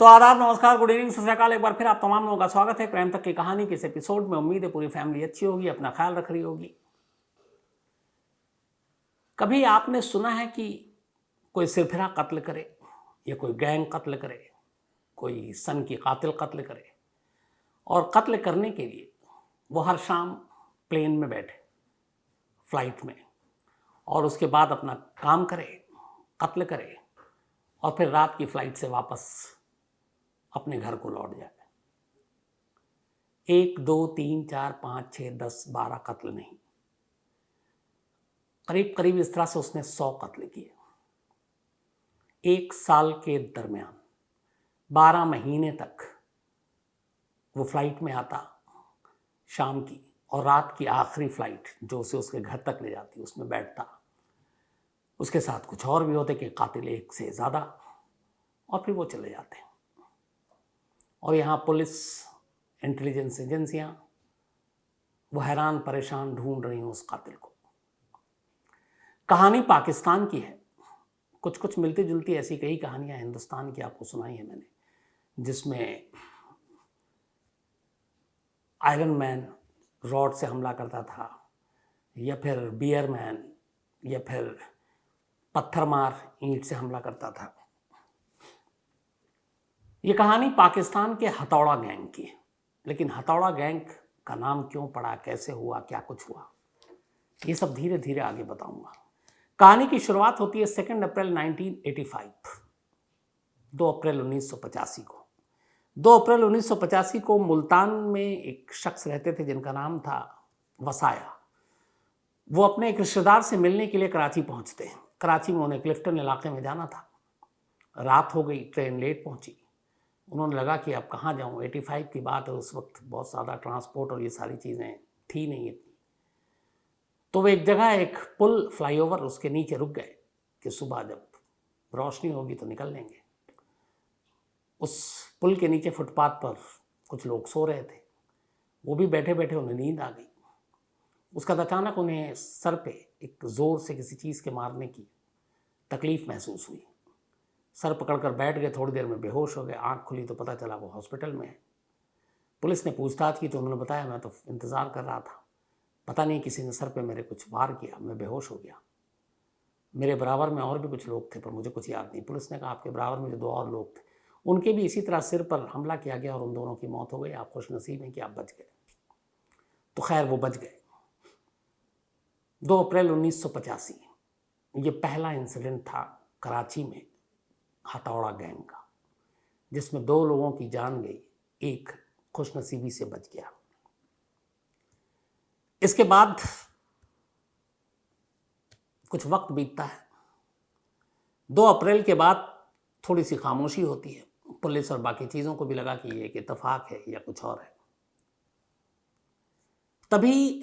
तो आदाब, नमस्कार, गुड इवनिंग, सत श्री अकाल। एक बार फिर आप तमाम लोगों का स्वागत है क्राइम तक की कहानी के इस एपिसोड में। उम्मीद है पूरी फैमिली अच्छी होगी, अपना ख्याल रख रही होगी। कभी आपने सुना है कि कोई सिरफिरा कत्ल करे या कोई गैंग कत्ल करे, कोई सन की कातिल कत्ल करे और कत्ल करने के लिए वो हर शाम प्लेन में बैठे, फ्लाइट में, और उसके बाद अपना काम करे, कत्ल करे और फिर रात की फ्लाइट से वापस अपने घर को लौट जाए। 1, 2, 3, 4, 5, 6, 10, 12 कत्ल नहीं, करीब करीब इस तरह से उसने 100 कत्ल किए। 1 साल के दरमियान 12 महीने तक वो फ्लाइट में आता शाम की, और रात की आखिरी फ्लाइट जो उसे उसके घर तक ले जाती उसमें बैठता। उसके साथ कुछ और भी होते कि कातिल 1 से ज़्यादा, और फिर वो चले जाते। और यहाँ पुलिस, इंटेलिजेंस एजेंसियाँ वो हैरान परेशान ढूंढ रही हूँ उस कातिल को। कहानी पाकिस्तान की है। कुछ कुछ मिलती जुलती ऐसी कई कहानियां हिंदुस्तान की आपको सुनाई है मैंने, जिसमें आयरन मैन रॉड से हमला करता था, या फिर बियर मैन, या फिर पत्थर मार ईंट से हमला करता था। ये कहानी पाकिस्तान के हथौड़ा गैंग की है। लेकिन हथौड़ा गैंग का नाम क्यों पड़ा, कैसे हुआ, क्या कुछ हुआ, ये सब धीरे धीरे आगे बताऊंगा। कहानी की शुरुआत होती है 2 अप्रैल 1985, 2 अप्रैल 1985 को। 2 अप्रैल 1985 को मुल्तान में एक शख्स रहते थे जिनका नाम था वसाया। वो अपने एक रिश्तेदार से मिलने के लिए कराची पहुंचते हैं। कराची में उन्हें क्लिफ्टन इलाके में जाना था। रात हो गई, ट्रेन लेट पहुंची। उन्होंने लगा कि अब कहाँ जाऊँ, 85 की बात है, उस वक्त बहुत ज़्यादा ट्रांसपोर्ट और ये सारी चीज़ें थी नहीं इतनी। तो वे एक जगह, एक पुल, फ्लाईओवर, उसके नीचे रुक गए कि सुबह जब रोशनी होगी तो निकल लेंगे। उस पुल के नीचे फुटपाथ पर कुछ लोग सो रहे थे। वो भी बैठे बैठे उन्हें नींद आ गई। उसका अचानक उन्हें सर पे एक ज़ोर से किसी चीज़ के मारने की तकलीफ़ महसूस हुई। सर पकड़कर बैठ गए, थोड़ी देर में बेहोश हो गए। आँख खुली तो पता चला वो हॉस्पिटल में है। पुलिस ने पूछताछ की तो उन्होंने बताया, मैं तो इंतज़ार कर रहा था, पता नहीं किसी ने सर पे मेरे कुछ वार किया, मैं बेहोश हो गया। मेरे बराबर में और भी कुछ लोग थे पर मुझे कुछ याद नहीं। पुलिस ने कहा, आपके बराबर में जो 2 और लोग थे उनके भी इसी तरह सिर पर हमला किया गया और उन दोनों की मौत हो गई। आप खुशनसीब हैं कि आप बच गए। तो खैर वो बच गए। 2 अप्रैल 1985 ये पहला इंसिडेंट था कराची में हथौड़ा गैंग का, जिसमें 2 लोगों की जान गई, एक खुशनसीबी से बच गया। इसके बाद कुछ वक्त बीतता है। 2 अप्रैल के बाद थोड़ी सी खामोशी होती है। पुलिस और बाकी चीज़ों को भी लगा कि ये एक इत्तेफाक है या कुछ और है। तभी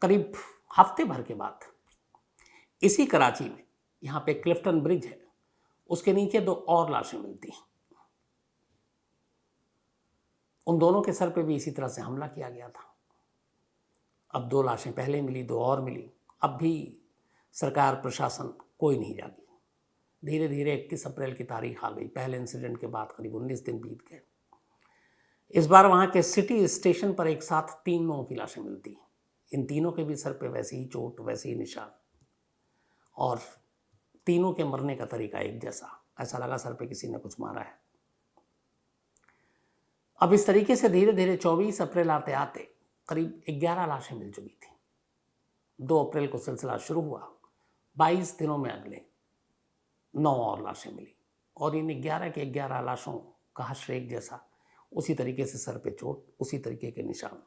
करीब हफ्ते भर के बाद इसी कराची में, यहाँ पे क्लिफ्टन ब्रिज है, उसके नीचे 2 और लाशें मिलती हैं। उन दोनों के सर पे भी इसी तरह से हमला किया गया था। अब 2 लाशें पहले मिली, 2 और मिली। अब भी सरकार, प्रशासन कोई नहीं जागी। धीरे धीरे 31 अप्रैल की तारीख आ गई। पहले इंसिडेंट के बाद करीब 19 दिन बीत गए। इस बार वहाँ के सिटी स्टेशन पर एक साथ 3 लोगों की लाशें मिलती। इन तीनों के भी सर पे वैसी ही चोट, वैसे ही निशान, और तीनों के मरने का तरीका एक जैसा। ऐसा लगा सर पे किसी ने कुछ मारा है। अब इस तरीके से धीरे धीरे 24 अप्रैल आते आते करीब 11 लाशें मिल चुकी थी। 2 अप्रैल को सिलसिला शुरू हुआ। 22 दिनों में अगले 9 और लाशें मिली, और इन 11 के 11 लाशों का हश्र एक जैसा, उसी तरीके से सर पे चोट, उसी तरीके के निशान।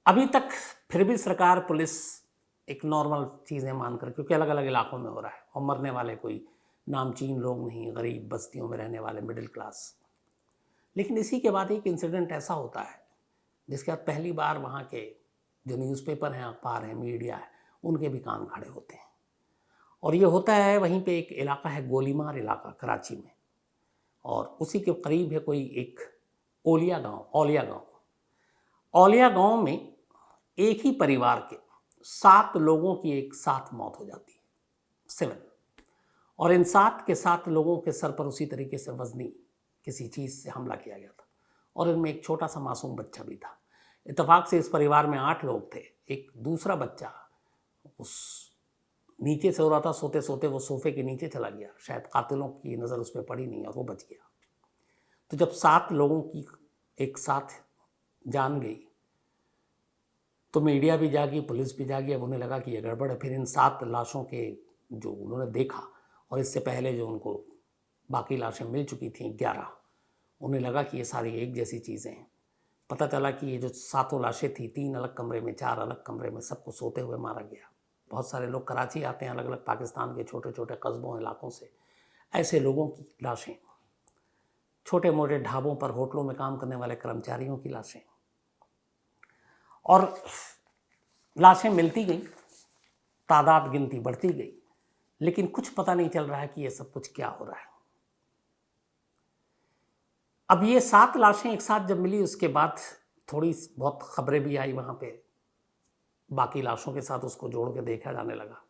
अभी तक फिर भी सरकार, पुलिस एक नॉर्मल चीज़ें मानकर, क्योंकि अलग अलग इलाकों में हो रहा है और मरने वाले कोई नामचीन लोग नहीं, गरीब बस्तियों में रहने वाले, मिडिल क्लास। लेकिन इसी के बाद एक इंसिडेंट ऐसा होता है जिसके बाद पहली बार वहाँ के जो न्यूज़पेपर हैं, अखबार हैं, मीडिया है, उनके भी कान खड़े होते हैं। और ये होता है वहीं पे एक इलाका है, गोलीमार इलाका, कराची में, और उसी के करीब है कोई एक ओलिया गांव, औलिया गांव। औलिया गांव में एक ही परिवार के 7 लोगों की एक साथ मौत हो जाती है, 7। और इन 7 के 7 लोगों के सर पर उसी तरीके से वजनी किसी चीज़ से हमला किया गया था और इनमें एक छोटा सा मासूम बच्चा भी था। इत्तेफाक से इस परिवार में 8 लोग थे। एक दूसरा बच्चा उस नीचे से हो रहा था, सोते सोते वो सोफे के नीचे चला गया। शायद कातिलों की नज़र उस पर पड़ी नहीं और वो बच गया। तो जब 7 लोगों की एक साथ जान गई तो मीडिया भी जागी, पुलिस भी जागी। अब उन्हें लगा कि ये गड़बड़ है। फिर इन 7 लाशों के जो उन्होंने देखा और इससे पहले जो उनको बाकी लाशें मिल चुकी थीं 11, उन्हें लगा कि ये सारी एक जैसी चीज़ें हैं। पता चला कि ये जो 7 लाशें थी 3 अलग कमरे में, 4 अलग कमरे में, सबको सोते हुए मारा गया। बहुत सारे लोग कराची आते हैं अलग अलग पाकिस्तान के छोटे छोटे कस्बों इलाकों से। ऐसे लोगों की लाशें, छोटे मोटे ढाबों पर होटलों में काम करने वाले कर्मचारियों की लाशें, और लाशें मिलती गई, तादाद गिनती बढ़ती गई, लेकिन कुछ पता नहीं चल रहा है कि ये सब कुछ क्या हो रहा है। अब ये 7 लाशें एक साथ जब मिली उसके बाद थोड़ी बहुत खबरें भी आई वहाँ पे, बाकी लाशों के साथ उसको जोड़ के देखा जाने लगा।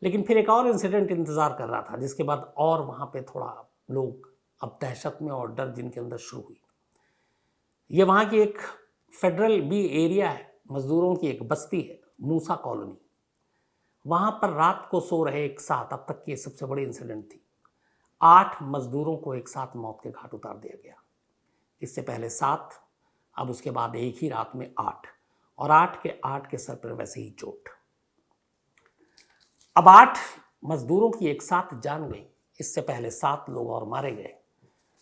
लेकिन फिर एक और इंसिडेंट इंतज़ार कर रहा था जिसके बाद और वहाँ पे थोड़ा लोग अब दहशत में और डर जिनके अंदर शुरू हुई। ये वहाँ की एक फेडरल बी एरिया है, मज़दूरों की एक बस्ती है, मूसा कॉलोनी। वहाँ पर रात को सो रहे एक साथ, अब तक की सबसे बड़ी इंसिडेंट थी, 8 मज़दूरों को एक साथ मौत के घाट उतार दिया गया। इससे पहले 7, अब उसके बाद एक ही रात में 8, और 8 के सर पर वैसे ही चोट। अब 8 मजदूरों की एक साथ जान गई। इससे पहले 7 लोग और मारे गए।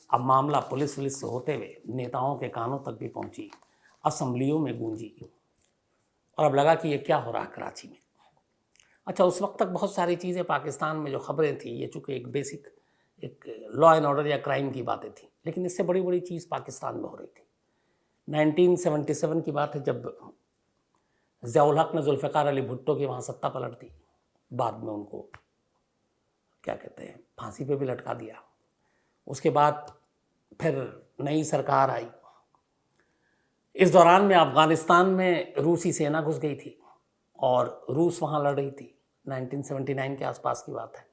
अब मामला पुलिस से होते हुए नेताओं के कानों तक भी पहुंची, असेंबलियों में गूंजी, और अब लगा कि ये क्या हो रहा है कराची में। अच्छा, उस वक्त तक बहुत सारी चीज़ें पाकिस्तान में जो खबरें थी, ये चूँकि एक बेसिक एक लॉ एंड ऑर्डर या क्राइम की बातें थी, लेकिन इससे बड़ी बड़ी चीज़ पाकिस्तान में हो रही थी। 1977 की बात है जब ज़ियाउल हक ने जुल्फ़िकार अली भुट्टो की वहाँ सत्ता पलट दी। बाद में उनको क्या कहते हैं, फांसी पे भी लटका दिया। उसके बाद फिर नई सरकार आई। इस दौरान में अफ़गानिस्तान में रूसी सेना घुस गई थी और रूस वहाँ लड़ रही थी। 1979 के आसपास की बात है।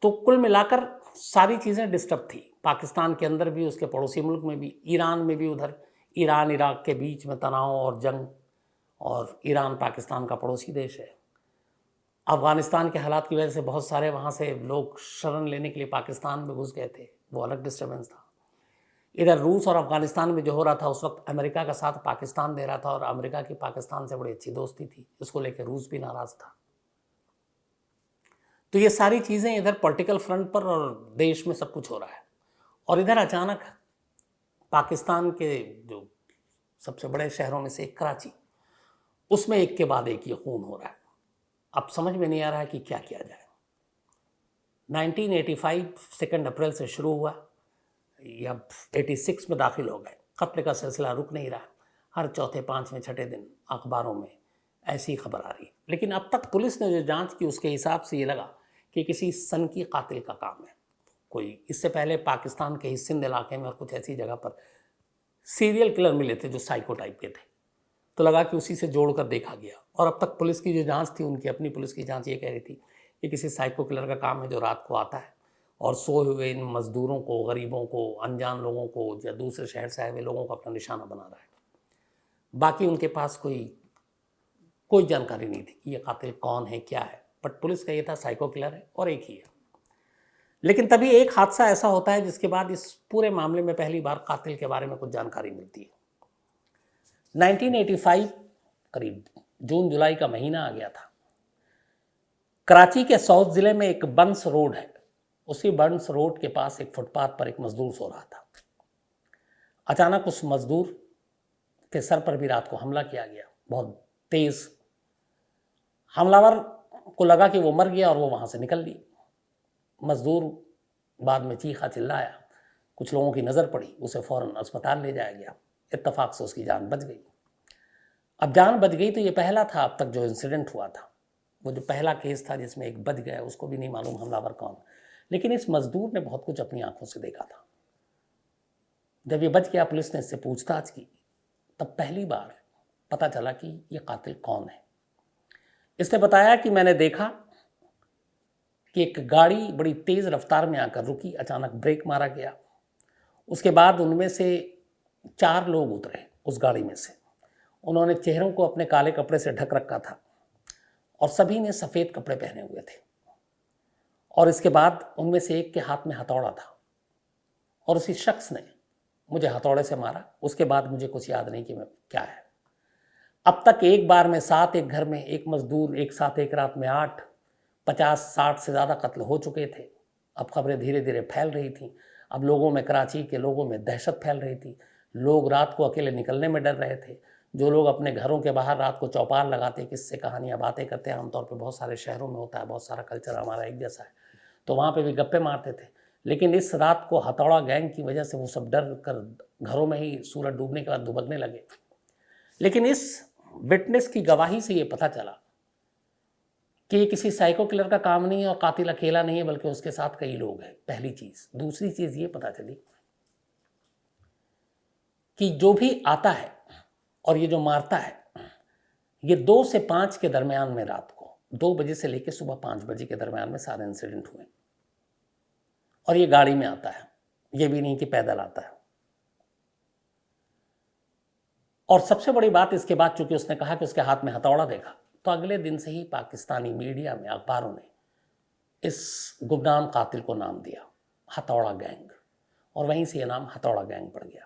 तो कुल मिलाकर सारी चीज़ें डिस्टर्ब थी, पाकिस्तान के अंदर भी, उसके पड़ोसी मुल्क में भी, ईरान में भी। उधर ईरान इराक के बीच में तनाव और जंग, और ईरान पाकिस्तान का पड़ोसी देश है। अफ़गानिस्तान के हालात की वजह से बहुत सारे वहाँ से लोग शरण लेने के लिए पाकिस्तान में घुस गए थे, वो अलग डिस्टर्बेंस था। इधर रूस और अफ़गानिस्तान में जो हो रहा था उस वक्त अमेरिका का साथ पाकिस्तान दे रहा था, और अमेरिका की पाकिस्तान से बड़ी अच्छी दोस्ती थी, इसको लेकर रूस भी नाराज़ था। तो ये सारी चीज़ें इधर पॉलिटिकल फ्रंट पर और देश में सब कुछ हो रहा है, और इधर अचानक पाकिस्तान के जो सबसे बड़े शहरों में से एक कराची, उसमें एक के बाद एक ये खून हो रहा है। अब समझ में नहीं आ रहा है कि क्या किया जाए। 1985 2 अप्रैल से शुरू हुआ, या 86 में दाखिल हो गए। कत्ल का सिलसिला रुक नहीं रहा। हर चौथे, पाँचवें, छठे दिन अखबारों में ऐसी खबर आ रही। लेकिन अब तक पुलिस ने जो जांच की उसके हिसाब से ये लगा कि किसी सनकी कातिल का काम है। कोई इससे पहले पाकिस्तान के ही सिंध इलाके में और कुछ ऐसी जगह पर सीरियल किलर मिले थे जो साइको टाइप के थे, तो लगा कि उसी से जोड़कर देखा गया। और अब तक पुलिस की जो जांच थी, उनकी अपनी पुलिस की जांच ये कह रही थी कि किसी साइको किलर का काम है जो रात को आता है और सोए हुए इन मज़दूरों को, गरीबों को, अनजान लोगों को, या दूसरे शहर से आए हुए लोगों को अपना निशाना बना रहा है। बाकी उनके पास कोई जानकारी नहीं थी कि ये कातिल कौन है, क्या है। बट पुलिस का ये था साइको किलर है और एक ही है। लेकिन तभी एक हादसा ऐसा होता है जिसके बाद इस पूरे मामले में पहली बार कातिल के बारे में कुछ जानकारी मिलती है। 1985 करीब जून जुलाई का महीना आ गया था। कराची के साउथ ज़िले में एक बंस रोड है, उसी बंस रोड के पास एक फुटपाथ पर एक मजदूर सो रहा था। अचानक उस मजदूर के सर पर भी रात को हमला किया गया, बहुत तेज। हमलावर को लगा कि वो मर गया और वो वहाँ से निकल लिए। मजदूर बाद में चीखा चिल्लाया, कुछ लोगों की नज़र पड़ी, उसे फ़ौरन अस्पताल ले जाया गया। इत्तफाक से उसकी जान बच गई। अब जान बच गई तो ये पहला था अब तक जो इंसिडेंट हुआ था, वो जो पहला केस था जिसमें एक बच गया, उसको भी नहीं मालूम हमलावर कौन। लेकिन इस मजदूर ने बहुत कुछ अपनी आंखों से देखा था। जब ये बच गया, पुलिस ने इससे पूछताछ की, तब पहली बार पता चला कि ये कातिल कौन है। इसने बताया कि मैंने देखा कि एक गाड़ी बड़ी तेज़ रफ्तार में आकर रुकी, अचानक ब्रेक मारा गया। उसके बाद उनमें से 4 लोग उतरे उस गाड़ी में से। उन्होंने चेहरों को अपने काले कपड़े से ढक रखा था और सभी ने सफ़ेद कपड़े पहने हुए थे। और इसके बाद उनमें से एक के हाथ में हथौड़ा था और उसी शख्स ने मुझे हथौड़े से मारा। उसके बाद मुझे कुछ याद नहीं कि मैं क्या है। अब तक एक बार में 7 एक घर में एक मजदूर एक साथ एक रात में 8, 50-60 से ज़्यादा कत्ल हो चुके थे। अब खबरें धीरे धीरे फैल रही थीं। अब लोगों में, कराची के लोगों में दहशत फैल रही थी। लोग रात को अकेले निकलने में डर रहे थे। जो लोग अपने घरों के बाहर रात को चौपाल लगाते, किस्से कहानियाँ बातें करते हैं, आमतौर पर बहुत सारे शहरों में होता है, बहुत सारा कल्चर हमारा एक जैसा है, तो वहाँ पे भी गप्पे मारते थे। लेकिन इस रात को हथौड़ा गैंग की वजह से वो सब डर कर घरों में ही सूरज डूबने के बाद दुबकने लगे। लेकिन इस विटनेस की गवाही से ये पता चला कि ये किसी साइको किलर का काम नहीं है और कातिल अकेला नहीं है, बल्कि उसके साथ कई लोग हैं। पहली चीज़। दूसरी चीज़ ये पता चली कि जो भी आता है और ये जो मारता है, ये 2 से 5 के दरमियान में, रात को 2 बजे से लेकर सुबह 5 बजे के दरमियान में सारे इंसिडेंट हुए। और ये गाड़ी में आता है, ये भी नहीं कि पैदल आता है। और सबसे बड़ी बात इसके बाद, चूंकि उसने कहा कि उसके हाथ में हथौड़ा देखा, तो अगले दिन से ही पाकिस्तानी मीडिया में, अखबारों ने इस गुमनाम कातिल को नाम दिया हथौड़ा गैंग, और वहीं से ये नाम हथौड़ा गैंग पड़ गया।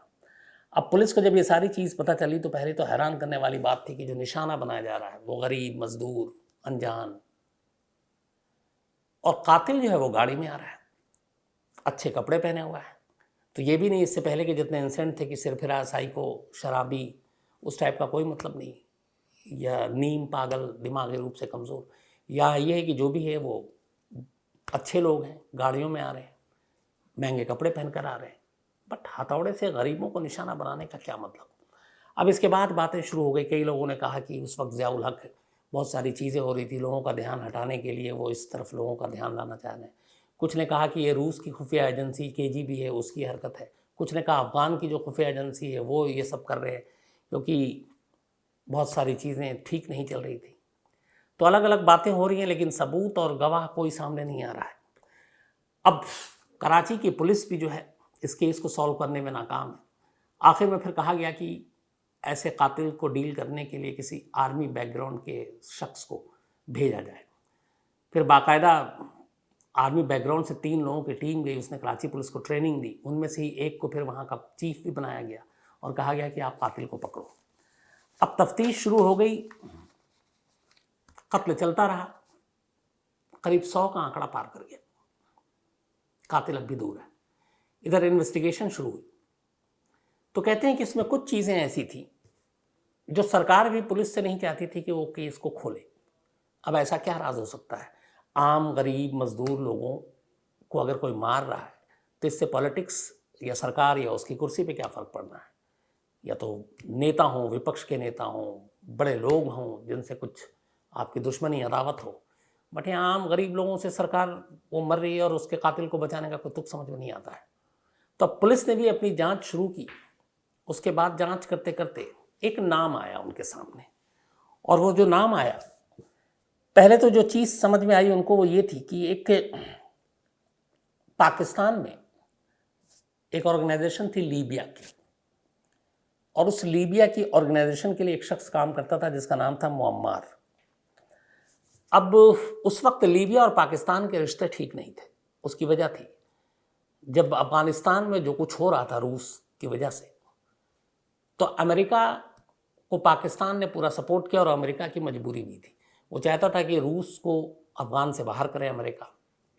अब पुलिस को जब ये सारी चीज़ पता चली तो पहले तो हैरान करने वाली बात थी कि जो निशाना बनाया जा रहा है वो गरीब, मजदूर, अनजान, और कातिल जो है वो गाड़ी में आ रहा है, अच्छे कपड़े पहने हुआ है। तो ये भी नहीं इससे पहले के जितने इंसिडेंट थे कि सिरफिरा, साइको, शराबी, उस टाइप का कोई मतलब नहीं, या नीम, पागल, दिमागी रूप से कमज़ोर, या ये है कि जो भी है वो अच्छे लोग हैं, गाड़ियों में आ रहे हैं, महंगे कपड़े पहनकर आ रहे हैं। बट हथौड़े से गरीबों को निशाना बनाने का क्या मतलब? अब इसके बाद बातें शुरू हो गई। कई लोगों ने कहा कि उस वक्त ज़ियाउल हक, बहुत सारी चीज़ें हो रही थी, लोगों का ध्यान हटाने के लिए वो इस तरफ लोगों का ध्यान लाना चाह रहे हैं। कुछ ने कहा कि ये रूस की खुफिया एजेंसी KGB है, उसकी हरकत है। कुछ ने कहा अफ़गान की जो खुफिया एजेंसी है वो ये सब कर रहे हैं, क्योंकि बहुत सारी चीज़ें ठीक नहीं चल रही थी। तो अलग अलग बातें हो रही हैं, लेकिन सबूत और गवाह कोई सामने नहीं आ रहा है। अब कराची की पुलिस भी जो है इस केस को सॉल्व करने में नाकाम है। आखिर में फिर कहा गया कि ऐसे कातिल को डील करने के लिए किसी आर्मी बैकग्राउंड के शख्स को भेजा जाए। फिर बाकायदा आर्मी बैकग्राउंड से 3 लोगों की टीम गई, उसने कराची पुलिस को ट्रेनिंग दी। उनमें से ही एक को फिर वहाँ का चीफ भी बनाया गया और कहा गया कि आप कातिल को पकड़ो। अब तफ्तीश शुरू हो गई, कत्ल चलता रहा, करीब 100 का आंकड़ा पार कर गया, कातिल अब भी दूर है। इधर इन्वेस्टिगेशन शुरू हुई तो कहते हैं कि इसमें कुछ चीज़ें ऐसी थी जो सरकार भी पुलिस से नहीं चाहती थी कि वो केस को खोले। अब ऐसा क्या राज हो सकता है? आम गरीब मजदूर लोगों को अगर कोई मार रहा है तो इससे पॉलिटिक्स या सरकार या उसकी कुर्सी पे क्या फ़र्क पड़ना है? या तो नेता हों, विपक्ष के नेता हों, बड़े लोग हों जिनसे कुछ आपकी दुश्मनी अदावत हो, बट यहाँ आम गरीब लोगों से सरकार वो मर रही है और उसके कातिल को बचाने का कोई तुक समझ में नहीं आता है। तो पुलिस ने भी अपनी जांच शुरू की। उसके बाद जांच करते करते एक नाम आया उनके सामने, और वो जो नाम आया, पहले तो जो चीज़ समझ में आई उनको वो ये थी कि एक पाकिस्तान में एक ऑर्गेनाइजेशन थी लीबिया की, और उस लीबिया की ऑर्गेनाइजेशन के लिए एक शख्स काम करता था जिसका नाम था मुअम्मार। अब उस वक्त लीबिया और पाकिस्तान के रिश्ते ठीक नहीं थे। उसकी वजह थी जब अफगानिस्तान में जो कुछ हो रहा था रूस की वजह से, तो अमेरिका को पाकिस्तान ने पूरा सपोर्ट किया और अमेरिका की मजबूरी भी थी। वो चाहता था कि रूस को अफगान से बाहर करे अमेरिका,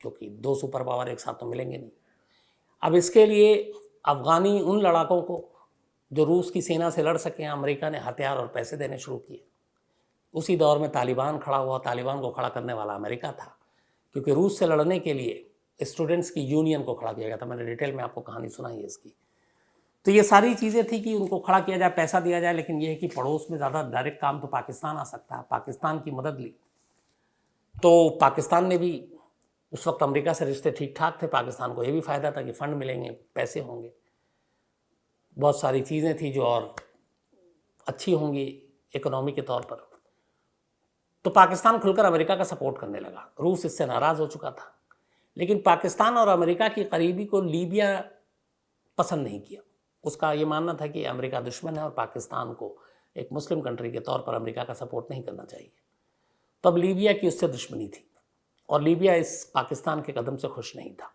क्योंकि 2 सुपर पावर एक साथ तो मिलेंगे नहीं। अब इसके लिए अफगानी उन लड़ाकों को जो रूस की सेना से लड़ सकें, अमेरिका ने हथियार और पैसे देने शुरू किए। उसी दौर में तालिबान खड़ा हुआ। तालिबान को खड़ा करने वाला अमेरिका था, क्योंकि रूस से लड़ने के लिए स्टूडेंट्स की यूनियन को खड़ा किया गया था। मैंने डिटेल में आपको कहानी सुनाई है इसकी। तो ये सारी चीज़ें थी कि उनको खड़ा किया जाए, पैसा दिया जाए, लेकिन ये है कि पड़ोस में ज़्यादा डायरेक्ट काम तो पाकिस्तान आ सकता है। पाकिस्तान की मदद ली तो पाकिस्तान ने भी, उस वक्त अमेरिका से रिश्ते ठीक ठाक थे, पाकिस्तान को ये भी फ़ायदा था कि फ़ंड मिलेंगे, पैसे होंगे, बहुत सारी चीज़ें थी जो और अच्छी होंगी इकोनॉमी के तौर पर। तो पाकिस्तान खुलकर अमेरिका का सपोर्ट करने लगा। रूस इससे नाराज़ हो चुका था। लेकिन पाकिस्तान और अमेरिका की करीबी को लीबिया पसंद नहीं किया। उसका ये मानना था कि अमेरिका दुश्मन है और पाकिस्तान को एक मुस्लिम कंट्री के तौर पर अमेरिका का सपोर्ट नहीं करना चाहिए। तो अब लीबिया की उससे दुश्मनी थी और लीबिया इस पाकिस्तान के कदम से खुश नहीं था।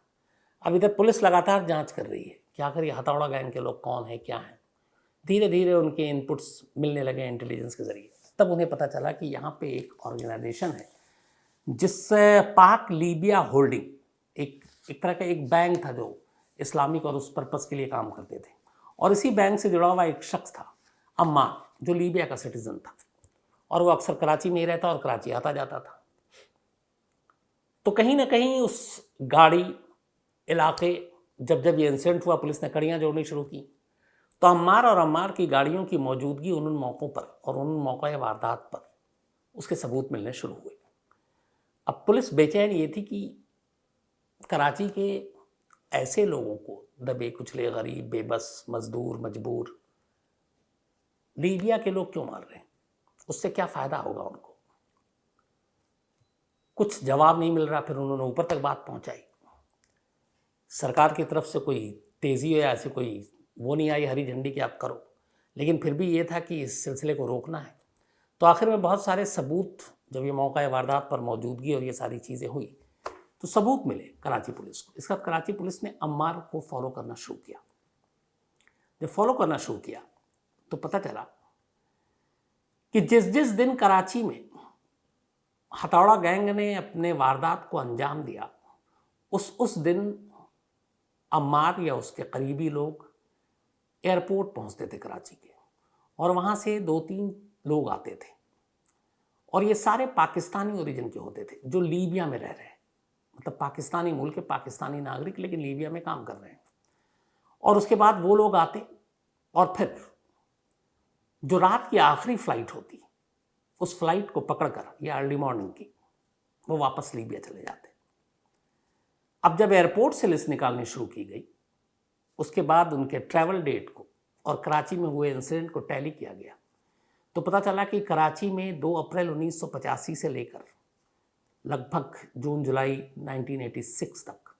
अब इधर पुलिस लगातार जांच कर रही है कि आखिर ये हथौड़ा गैंग के लोग कौन है, क्या हैं। धीरे धीरे उनके इनपुट्स मिलने लगे इंटेलिजेंस के ज़रिए। तब उन्हें पता चला कि यहाँ पे एक ऑर्गेनाइजेशन है जिससे पाक लीबिया होल्डिंग, एक तरह का एक बैंक था जो इस्लामिक और उस पर्पस के लिए काम करते थे। और इसी बैंक से जुड़ा हुआ एक शख्स था अम्मार, जो लीबिया का सिटीजन था और वो अक्सर कराची में ही रहता और कराची आता जाता था। तो कहीं ना कहीं उस गाड़ी इलाके जब जब ये इंसिडेंट हुआ, पुलिस ने कड़ियाँ जोड़नी शुरू की। तो अम्मार और अम्मार की गाड़ियों की मौजूदगी उन मौक़ों पर और उन मौक़े वारदात पर उसके सबूत मिलने शुरू हुए। अब पुलिस बेचैन ये थी कि कराची के ऐसे लोगों को, दबे कुचले गरीब, बेबस, मजदूर, मजबूर, लीबिया के लोग क्यों मार रहे हैं, उससे क्या फ़ायदा होगा उनको। कुछ जवाब नहीं मिल रहा। फिर उन्होंने ऊपर तक बात पहुंचाई। सरकार की तरफ से कोई तेज़ी या ऐसी कोई वो नहीं आई हरी झंडी कि आप करो, लेकिन फिर भी ये था कि इस सिलसिले को रोकना है। तो आखिर में बहुत सारे सबूत, जब ये मौका वारदात पर मौजूदगी और ये सारी चीज़ें हुई तो सबूत मिले कराची पुलिस को। इसका कराची पुलिस ने अम्मार को फॉलो करना शुरू किया। जब फॉलो करना शुरू किया तो पता चला कि जिस जिस दिन कराची में हथौड़ा गैंग ने अपने वारदात को अंजाम दिया, उस दिन अम्मार या उसके करीबी लोग एयरपोर्ट पहुंचते थे कराची के, और वहाँ से 2-3 लोग आते थे और ये सारे पाकिस्तानी ओरिजिन के होते थे जो लीबिया में रह रहे हैं, मतलब पाकिस्तानी मूल के पाकिस्तानी नागरिक, लेकिन लीबिया में काम कर रहे हैं। और उसके बाद वो लोग आते और फिर जो रात की आखिरी फ्लाइट होती, उस फ्लाइट को पकड़कर या अर्ली मॉर्निंग की, वो वापस लीबिया चले जाते। अब जब एयरपोर्ट से लिस्ट निकालनी शुरू की गई, उसके बाद उनके ट्रैवल डेट को और कराची में हुए इंसिडेंट को टैली किया गया, तो पता चला कि कराची में 2 अप्रैल 1985 से लेकर लगभग जून जुलाई 1986 तक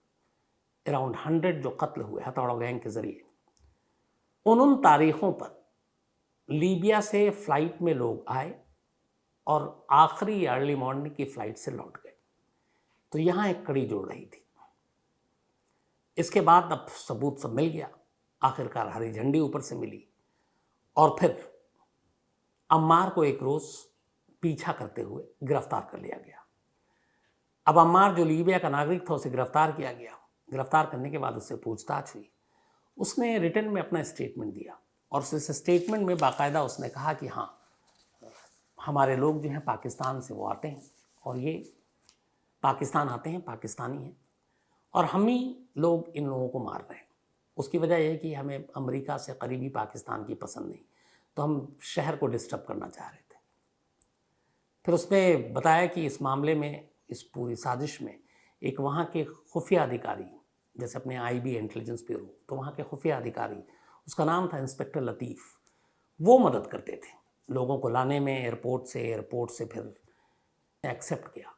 अराउंड 100 जो कत्ल हुए हथौड़ा गैंग के जरिए, उन तारीखों पर लीबिया से फ्लाइट में लोग आए और आखिरी अर्ली मॉर्निंग की फ्लाइट से लौट गए। तो यहाँ एक कड़ी जोड़ रही थी। इसके बाद अब सबूत सब मिल गया, आखिरकार हरी झंडी ऊपर से मिली और फिर अम्मार को एक रोज़ पीछा करते हुए गिरफ्तार कर लिया गया। अब अम्मार जो लीबिया का नागरिक था, उसे गिरफ्तार किया गया। गिरफ्तार करने के बाद उससे पूछताछ हुई। उसने रिटर्न में अपना स्टेटमेंट दिया और उस स्टेटमेंट में बाकायदा उसने कहा कि हाँ, हमारे लोग जो हैं पाकिस्तान से वो आते हैं और ये पाकिस्तान आते हैं, पाकिस्तानी हैं, और हम ही लोग इन लोगों को मार रहे हैं। उसकी वजह यह है कि हमें अमेरिका से करीबी पाकिस्तान की पसंद नहीं, तो हम शहर को डिस्टर्ब करना चाह रहे थे। फिर उसने बताया कि इस मामले में, इस पूरी साजिश में एक वहाँ के खुफिया अधिकारी, जैसे अपने आईबी इंटेलिजेंस ब्यूरो, तो वहाँ के खुफिया अधिकारी, उसका नाम था इंस्पेक्टर लतीफ़, वो मदद करते थे लोगों को लाने में एयरपोर्ट से फिर एक्सेप्ट किया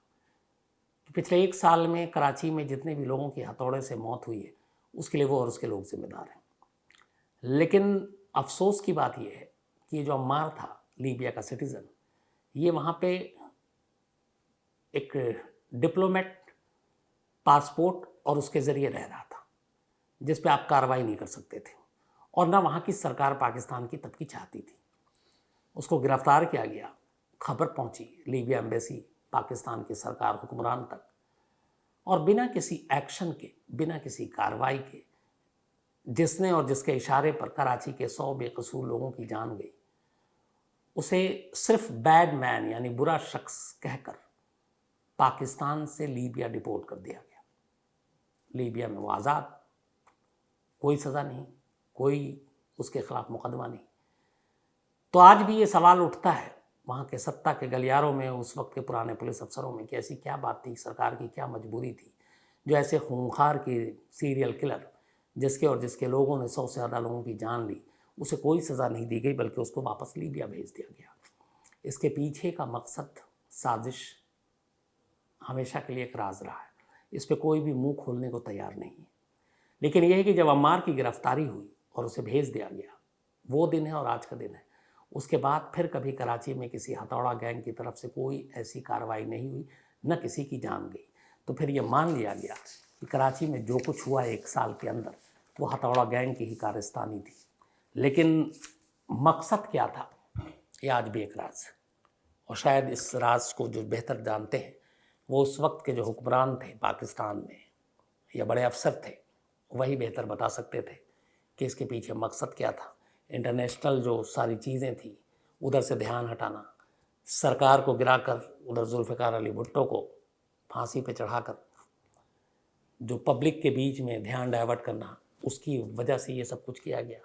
कि पिछले 1 साल में कराची में जितने भी लोगों की हथौड़े से मौत हुई है, उसके लिए वो और उसके लोग जिम्मेदार हैं। लेकिन अफसोस की बात यह है कि ये जो अम्मार था, लीबिया का सिटीज़न, ये वहाँ पे एक डिप्लोमेट पासपोर्ट और उसके ज़रिए रह रहा था, जिस पे आप कार्रवाई नहीं कर सकते थे, और ना वहाँ की सरकार पाकिस्तान की तब की चाहती थी। उसको गिरफ्तार किया गया, खबर पहुँची लीबिया एम्बेसी, पाकिस्तान की सरकार, हुक्मरान तक, और बिना किसी एक्शन के, बिना किसी कार्रवाई के, जिसने और जिसके इशारे पर कराची के 100 बेकसूर लोगों की जान गई, उसे सिर्फ बैड मैन यानी बुरा शख्स कहकर पाकिस्तान से लीबिया डिपोर्ट कर दिया गया। लीबिया में वो आज़ाद, कोई सज़ा नहीं, कोई उसके खिलाफ मुकदमा नहीं। तो आज भी ये सवाल उठता है वहाँ के सत्ता के गलियारों में, उस वक्त के पुराने पुलिस अफसरों में, कि ऐसी क्या बात थी, सरकार की क्या मजबूरी थी जो ऐसे खूंखार की सीरियल किलर, जिसके और जिसके लोगों ने 100 से ज़्यादा लोगों की जान ली, उसे कोई सज़ा नहीं दी गई, बल्कि उसको वापस लीबिया भेज दिया गया। इसके पीछे का मकसद, साजिश हमेशा के लिए एक राज रहा है। इस पर कोई भी मुंह खोलने को तैयार नहीं है। लेकिन यह है कि जब अम्मार की गिरफ्तारी हुई और उसे भेज दिया गया, वो दिन है और आज का दिन है। उसके बाद फिर कभी कराची में किसी हथौड़ा गैंग की तरफ से कोई ऐसी कार्रवाई नहीं हुई, न किसी की जान गई। तो फिर ये मान लिया गया कि कराची में जो कुछ हुआ 1 साल के अंदर वो हथौड़ा गैंग की ही कारस्तानी थी। लेकिन मकसद क्या था, ये आज भी एक राज है। और शायद इस राज को जो बेहतर जानते हैं वो उस वक्त के जो हुक्मरान थे पाकिस्तान में या बड़े अफसर थे, वही बेहतर बता सकते थे कि इसके पीछे मकसद क्या था। इंटरनेशनल जो सारी चीज़ें थी उधर से ध्यान हटाना, सरकार को गिराकर उधर जुल्फ़िकार अली भुट्टो को फांसी पे चढ़ाकर जो पब्लिक के बीच में ध्यान डाइवर्ट करना, उसकी वजह से ये सब कुछ किया गया,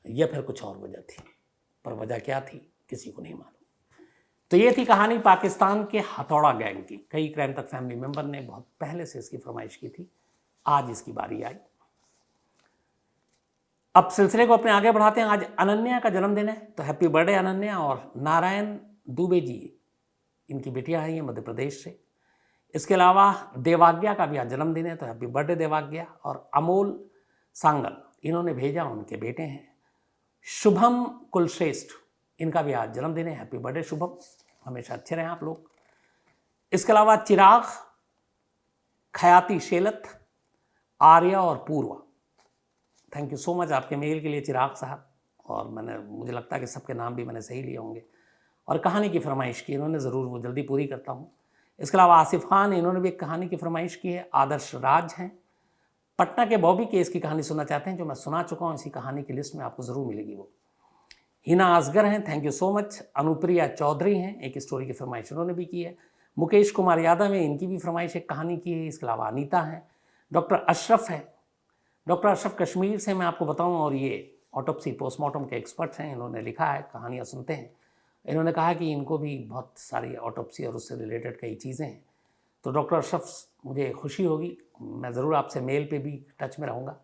या फिर कुछ और वजह थी। पर वजह क्या थी किसी को नहीं मालूम। तो ये थी कहानी पाकिस्तान के हथौड़ा गैंग की। कई क्राइम तक फैमिली मेंबर ने बहुत पहले से इसकी फरमाइश की थी, आज इसकी बारी आई। अब सिलसिले को अपने आगे बढ़ाते हैं। आज अनन्या का जन्मदिन है, तो हैप्पी बर्थडे अनन्या। और नारायण दुबे जी, इनकी बेटियां हैं ये मध्य प्रदेश से। इसके अलावा देवाज्ञा का भी आज जन्मदिन है, तो हैप्पी बर्थडे देवाज्ञा। और अमोल सांगल, इन्होंने भेजा, उनके बेटे हैं। शुभम कुलश्रेष्ठ, इनका भी आज जन्मदिन है, हैप्पी बर्थडे शुभम, हमेशा अच्छे रहें आप लोग। इसके अलावा चिराग, खयाती शेलत, आर्या और पूर्वा, थैंक यू सो मच आपके मेल के लिए चिराग साहब। और मुझे लगता है कि सबके नाम भी मैंने सही लिए होंगे। और कहानी की फरमाइश की इन्होंने, ज़रूर वो जल्दी पूरी करता हूँ। इसके अलावा आसिफ खान, इन्होंने भी एक कहानी की फरमाइश की है। आदर्श राज हैं, पटना के बॉबी केस की कहानी सुनना चाहते हैं, जो मैं सुना चुका हूँ, इसी कहानी की लिस्ट में आपको ज़रूर मिलेगी वो। हिना असगर हैं, thank you so much. Anupriya Chaudhary हैं, एक स्टोरी की फरमाइश उन्होंने भी की है। मुकेश कुमार यादव हैं, इनकी भी फरमाइश एक कहानी की है। इसके अलावा अनीता हैं। डॉक्टर अशरफ है, डॉक्टर अशरफ कश्मीर से मैं आपको बताऊं, और ये ऑटोप्सी पोस्टमार्टम के एक्सपर्ट्स हैं। इन्होंने लिखा है, कहानियाँ सुनते हैं। इन्होंने कहा कि इनको भी बहुत सारी ऑटोप्सी और उससे रिलेटेड कई चीज़ें हैं। तो डॉक्टर अशरफ, मुझे खुशी होगी, मैं ज़रूर आपसे मेल पे भी टच में रहूँगा।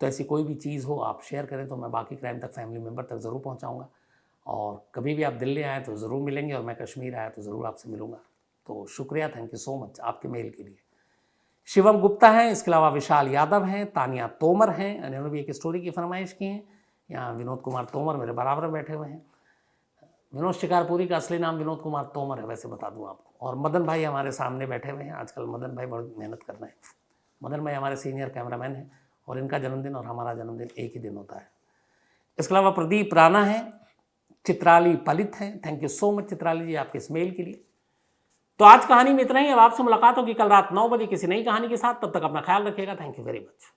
तो ऐसी कोई भी चीज़ हो आप शेयर करें, तो मैं बाकी क्राइम तक फैमिली मेम्बर तक ज़रूर पहुँचाऊँगा। और कभी भी आप दिल्ली आएँ तो ज़रूर मिलेंगे, और मैं कश्मीर आया तो ज़रूर आपसे मिलूँगा। तो शुक्रिया, थैंक यू सो मच आपके मेल के लिए। शिवम गुप्ता हैं, इसके अलावा विशाल यादव हैं, तानिया तोमर हैं, इन्होंने भी एक स्टोरी की फरमाइश की है। यहाँ विनोद कुमार तोमर मेरे बराबर बैठे हुए हैं। विनोद शिकारपुरी का असली नाम विनोद कुमार तोमर है, वैसे बता दूं आपको। और मदन भाई हमारे सामने बैठे हुए हैं। आजकल मदन भाई बड़ी मेहनत कर रहे हैं। मदन भाई हमारे सीनियर कैमरामैन हैं, और इनका जन्मदिन और हमारा जन्मदिन एक ही दिन होता है। इसके अलावा प्रदीप राणा हैं, चित्राली पलित हैं, thank you so much Chitrali ji आपके इस मेल के लिए। तो आज कहानी में इतना ही। अब आपसे मुलाकात होगी कल रात 9 बजे किसी नई कहानी के साथ। तब तक अपना ख्याल रखिएगा। Thank you very much.